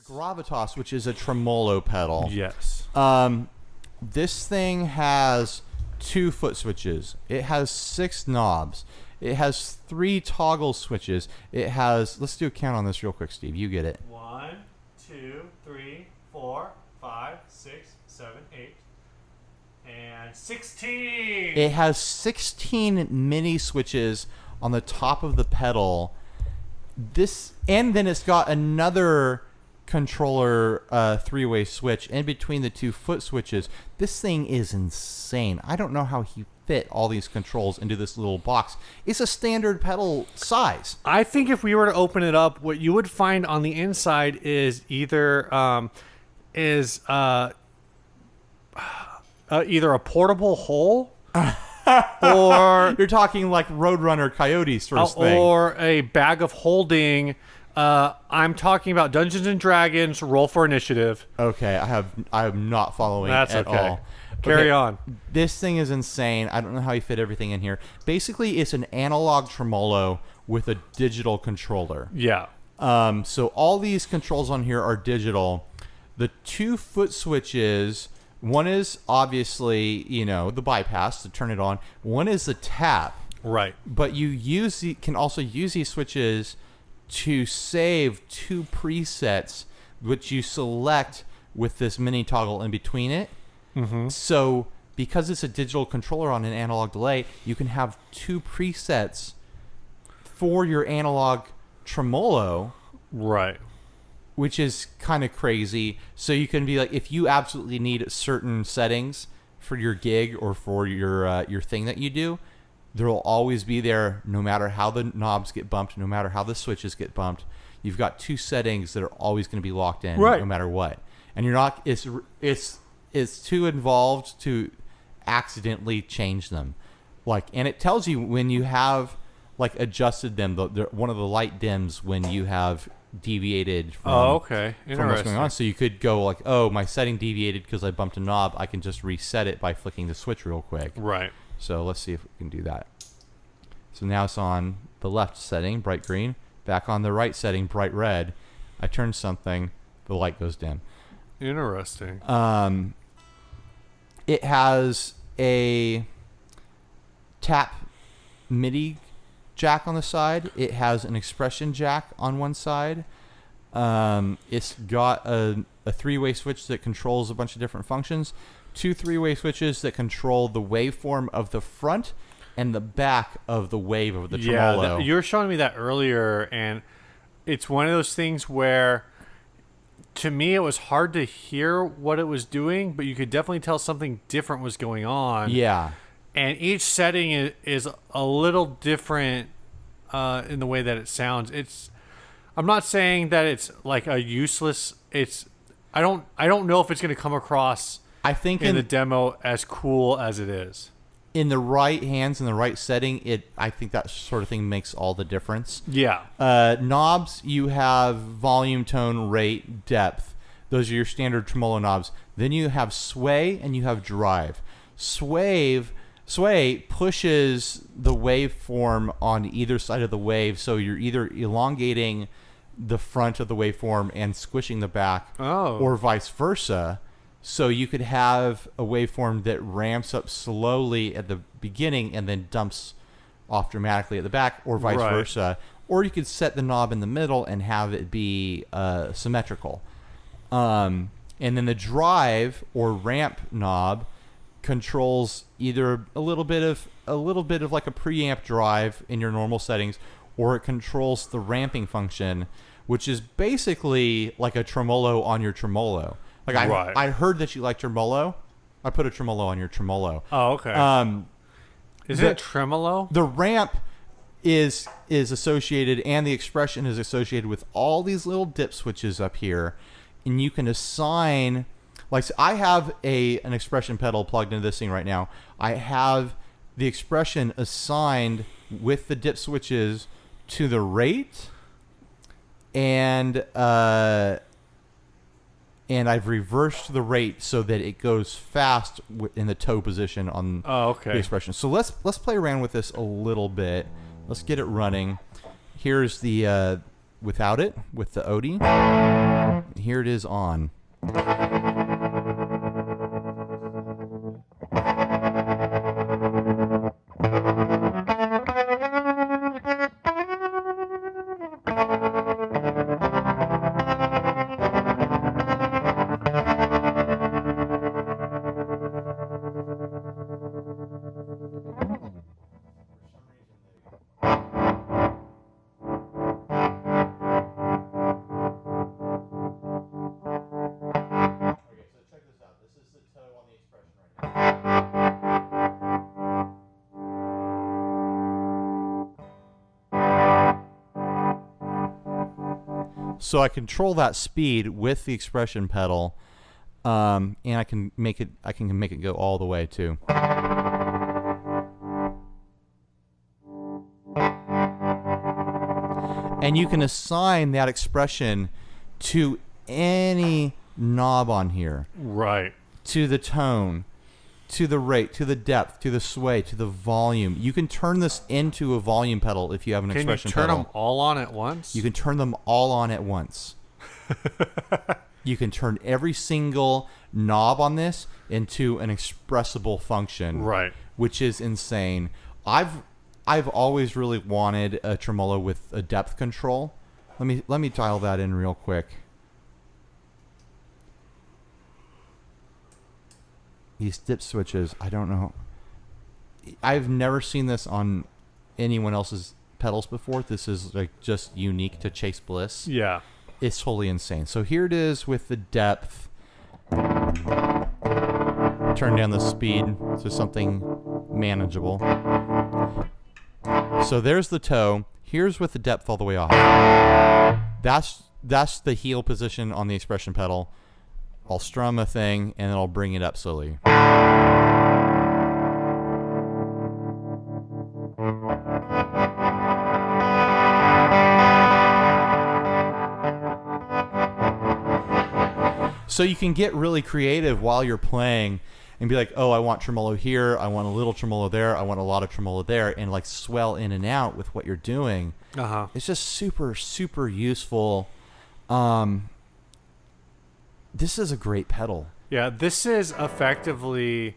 Gravitas, which is a tremolo pedal. Yes. This thing has 2 foot switches. It has 6 knobs. It has 3 toggle switches. It has, let's do a count on this real quick, Steve. You get it. 1, 2, 3, 4, 5, 6, 7, 8, and 16. It has 16 mini switches on the top of the pedal. And then it's got another controller 3-way switch in between the 2 foot switches. This thing is insane. I don't know how he fit all these controls into this little box. It's a standard pedal size. I think if we were to open it up, what you would find on the inside is either is either a portable hole or You're talking like Roadrunner Coyote sort of thing. or a bag of holding. I'm talking about Dungeons and Dragons Roll for Initiative. Okay, I am not following That's at okay. all. Carry on. This thing is insane. I don't know how you fit everything in here. Basically, it's an analog tremolo with a digital controller. Yeah. So all these controls on here are digital. The 2 foot switches, one is obviously, the bypass to turn it on. One is the tap. Right. But you can also use these switches to save 2 presets, which you select with this mini toggle in between it. Mm-hmm. So because it's a digital controller on an analog delay, you can have 2 presets for your analog tremolo. Right. Which is kind of crazy. So you can be like, if you absolutely need certain settings for your gig or for your thing that you do, there will always be there, no matter how the knobs get bumped, no matter how the switches get bumped. You've got 2 settings that are always going to be locked in, right, no matter what. And you're not. It's too involved to accidentally change them. And it tells you when you have adjusted them. One of the light dims when you have deviated from what's going on. So you could go my setting deviated because I bumped a knob. I can just reset it by flicking the switch real quick. Right. So let's see if we can do that. So now it's on the left setting, bright green. Back on the right setting, bright red. I turn something, the light goes dim. Interesting. It has a tap MIDI jack on the side. It has an expression jack on one side. It's got a 3-way switch that controls a bunch of different functions. 2 3-way switches that control the waveform of the front and the back of the wave of the tremolo. Yeah, you were showing me that earlier, and it's one of those things where, to me, it was hard to hear what it was doing, but you could definitely tell something different was going on. Yeah. And each setting is a little different in the way that it sounds. I'm not saying that it's like a useless. I don't know if it's going to come across. I think in the demo as cool as it is. In the right hands, in the right setting, I think that sort of thing makes all the difference. Yeah. Knobs, you have volume, tone, rate, depth. Those are your standard tremolo knobs. Then you have sway and you have drive. Sway pushes the waveform on either side of the wave, so you're either elongating the front of the waveform and squishing the back, or vice versa. So you could have a waveform that ramps up slowly at the beginning and then dumps off dramatically at the back, or vice versa. Or you could set the knob in the middle and have it be symmetrical. And then the drive or ramp knob controls either a little bit of like a preamp drive in your normal settings, or it controls the ramping function, which is basically like a tremolo on your tremolo. I heard that you like tremolo. I put a tremolo on your tremolo. Oh, okay. Is it a tremolo? The ramp is associated, and the expression is associated with all these little dip switches up here, and you can assign. So I have an expression pedal plugged into this thing right now. I have the expression assigned with the dip switches to the rate, and I've reversed the rate so that it goes fast in the toe position on the expression. So let's play around with this a little bit. Let's get it running. Here's the without it, with the Odie. Here it is on. So I control that speed with the expression pedal, And I can make it go all the way too. And you can assign that expression to any knob on here. Right. To the tone, to the rate, to the depth, to the sway, to the volume. You can turn this into a volume pedal if you have an expression pedal. Can you turn them all on at once? You can turn them all on at once. You can turn every single knob on this into an expressible function. Right. Which is insane. I've always really wanted a tremolo with a depth control. Let me dial that in real quick. These dip switches, I don't know. I've never seen this on anyone else's pedals before. This is like just unique to Chase Bliss. Yeah. It's totally insane. So here it is with the depth. Turn down the speed to something manageable. So there's the toe. Here's with the depth all the way off. That's the heel position on the expression pedal. I'll strum a thing and then I'll bring it up slowly. So you can get really creative while you're playing and be like, oh, I want tremolo here, I want a little tremolo there, I want a lot of tremolo there, and like swell in and out with what you're doing. Uh-huh. It's just super, super useful. This is a great pedal. Yeah, this is effectively...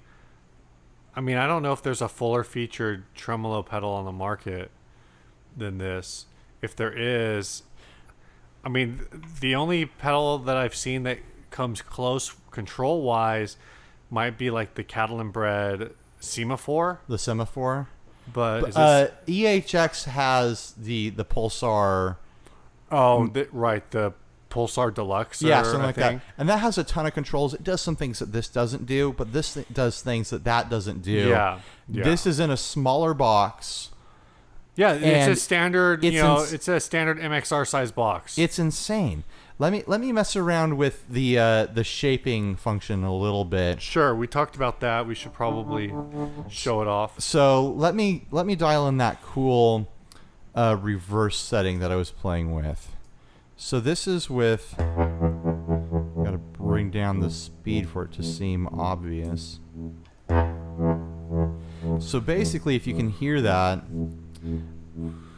I mean, I don't know if there's a fuller featured tremolo pedal on the market than this. If there is... I mean, the only pedal that I've seen that comes close control-wise might be like the Cattle and Bread Semaphore. The Semaphore? But is this... EHX has the Pulsar... Oh, right, the Pulsar Deluxe. Yeah, something like that. And that has a ton of controls. It does some things that this doesn't do, but this does things that doesn't do. Yeah. This is in a smaller box. Yeah, it's a standard, it's a standard MXR size box. It's insane. Let me mess around with the shaping function a little bit. Sure, we talked about that. We should probably show it off. So let me dial in that cool reverse setting that I was playing with. So this is with... Got to bring down the speed for it to seem obvious. So basically, if you can hear that,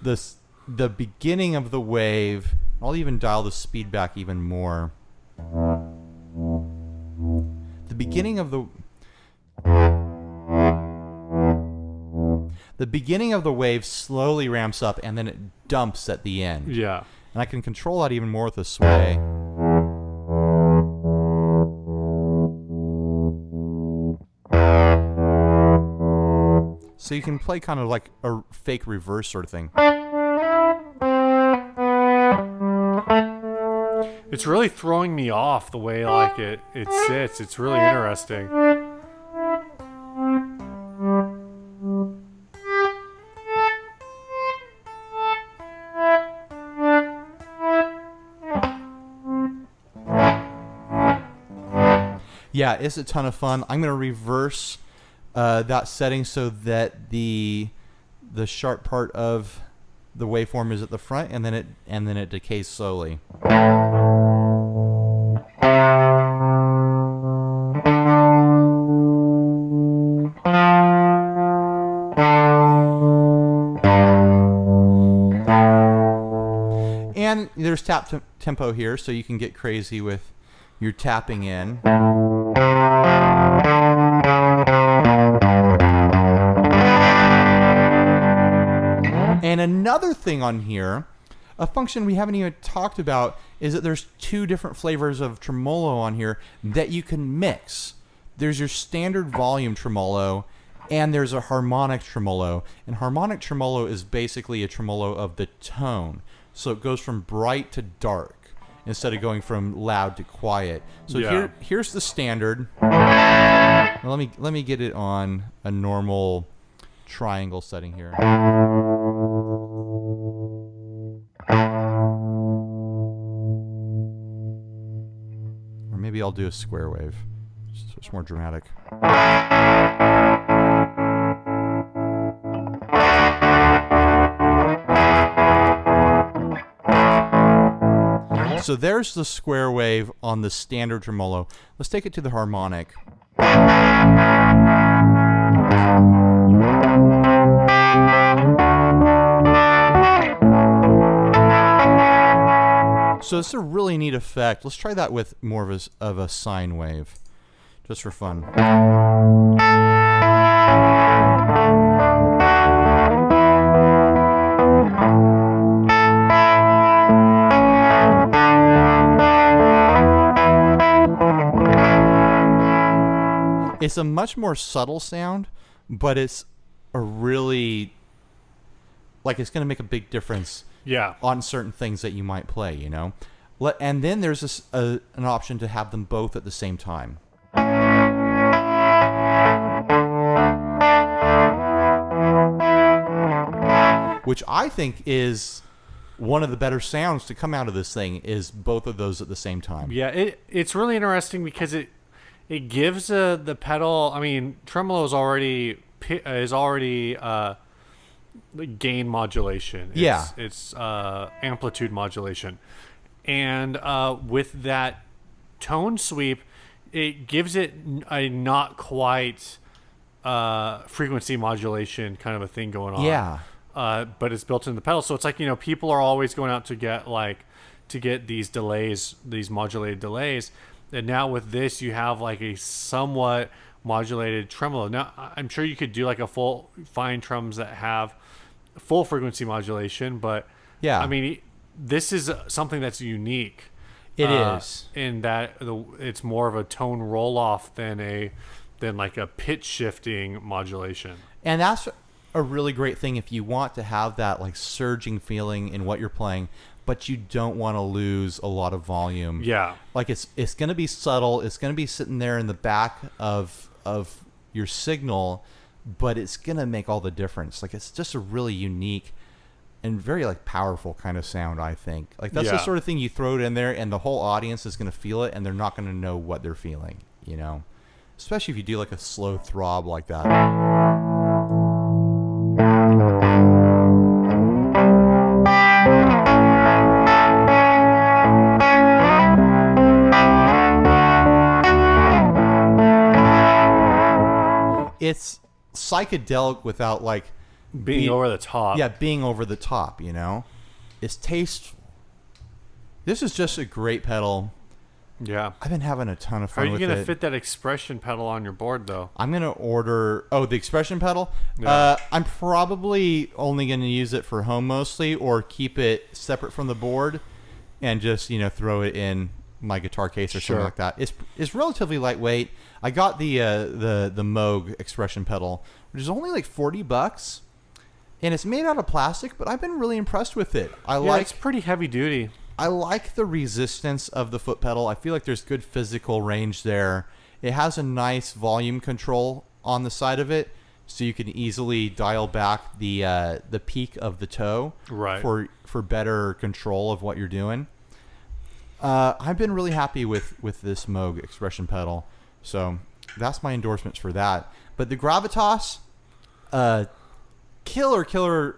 the beginning of the wave... I'll even dial the speed back even more. The beginning of the wave slowly ramps up and then it dumps at the end. Yeah. And I can control that even more with the sway. So you can play kind of like a fake reverse sort of thing. It's really throwing me off the way like it sits. It's really interesting. Yeah, it's a ton of fun. I'm going to reverse that setting so that the sharp part of the waveform is at the front, and then it decays slowly. And there's tap tempo here, so you can get crazy with your tapping in. And another thing on here, a function we haven't even talked about, is that there's two different flavors of tremolo on here that you can mix. There's your standard volume tremolo, and there's a harmonic tremolo. And harmonic tremolo is basically a tremolo of the tone. So it goes from bright to dark instead of going from loud to quiet. So here's the standard. Now let me get it on a normal triangle setting here. maybe I'll do a square wave. So it's more dramatic. So there's the square wave on the standard tremolo. Let's take it to the harmonic. So it's a really neat effect. Let's try that with more of a sine wave, just for fun. It's a much more subtle sound, but it's a really, like, it's going to make a big difference on certain things that you might play, you know? And then there's an option to have them both at the same time. Which I think is one of the better sounds to come out of this thing, is both of those at the same time. Yeah, it's really interesting because it gives the pedal. I mean, tremolo is already gain modulation. It's amplitude modulation, and with that tone sweep, it gives it a not quite frequency modulation kind of a thing going on. Yeah. But it's built into the pedal, so it's like, you know, people are always going out to get these delays, these modulated delays. And now with this, you have like a somewhat modulated tremolo. Now, I'm sure you could do like a full fine trums that have full frequency modulation, but yeah, I mean, this is something that's unique. It is in that it's more of a tone roll off than like a pitch shifting modulation. And that's a really great thing if you want to have that like surging feeling in what you're playing, but you don't want to lose a lot of volume. Yeah. Like it's going to be subtle. It's going to be sitting there in the back of your signal, but it's going to make all the difference. Like it's just a really unique and very like powerful kind of sound, I think. Like that's the sort of thing you throw it in there and the whole audience is going to feel it and they're not going to know what they're feeling, you know? Especially if you do like a slow throb like that. It's psychedelic without like being over the top. Yeah, being over the top, you know? It's tasteful. This is just a great pedal. Yeah. I've been having a ton of fun with it. How are you going to fit that expression pedal on your board, though? I'm going to order... Oh, the expression pedal? Yeah. I'm probably only going to use it for home mostly, or keep it separate from the board and just, you know, throw it in my guitar case or something like that. It's relatively lightweight. I got the Moog expression pedal, which is only like $40, and it's made out of plastic, but I've been really impressed with it. It's pretty heavy duty. I like the resistance of the foot pedal. I feel like there's good physical range there. It has a nice volume control on the side of it, so you can easily dial back the peak of the toe for better control of what you're doing. I've been really happy with this Moog expression pedal, so that's my endorsements for that. But the Gravitas, killer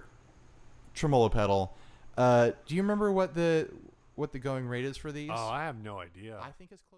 tremolo pedal. Do you remember what the going rate is for these? Oh, I have no idea. I think it's close.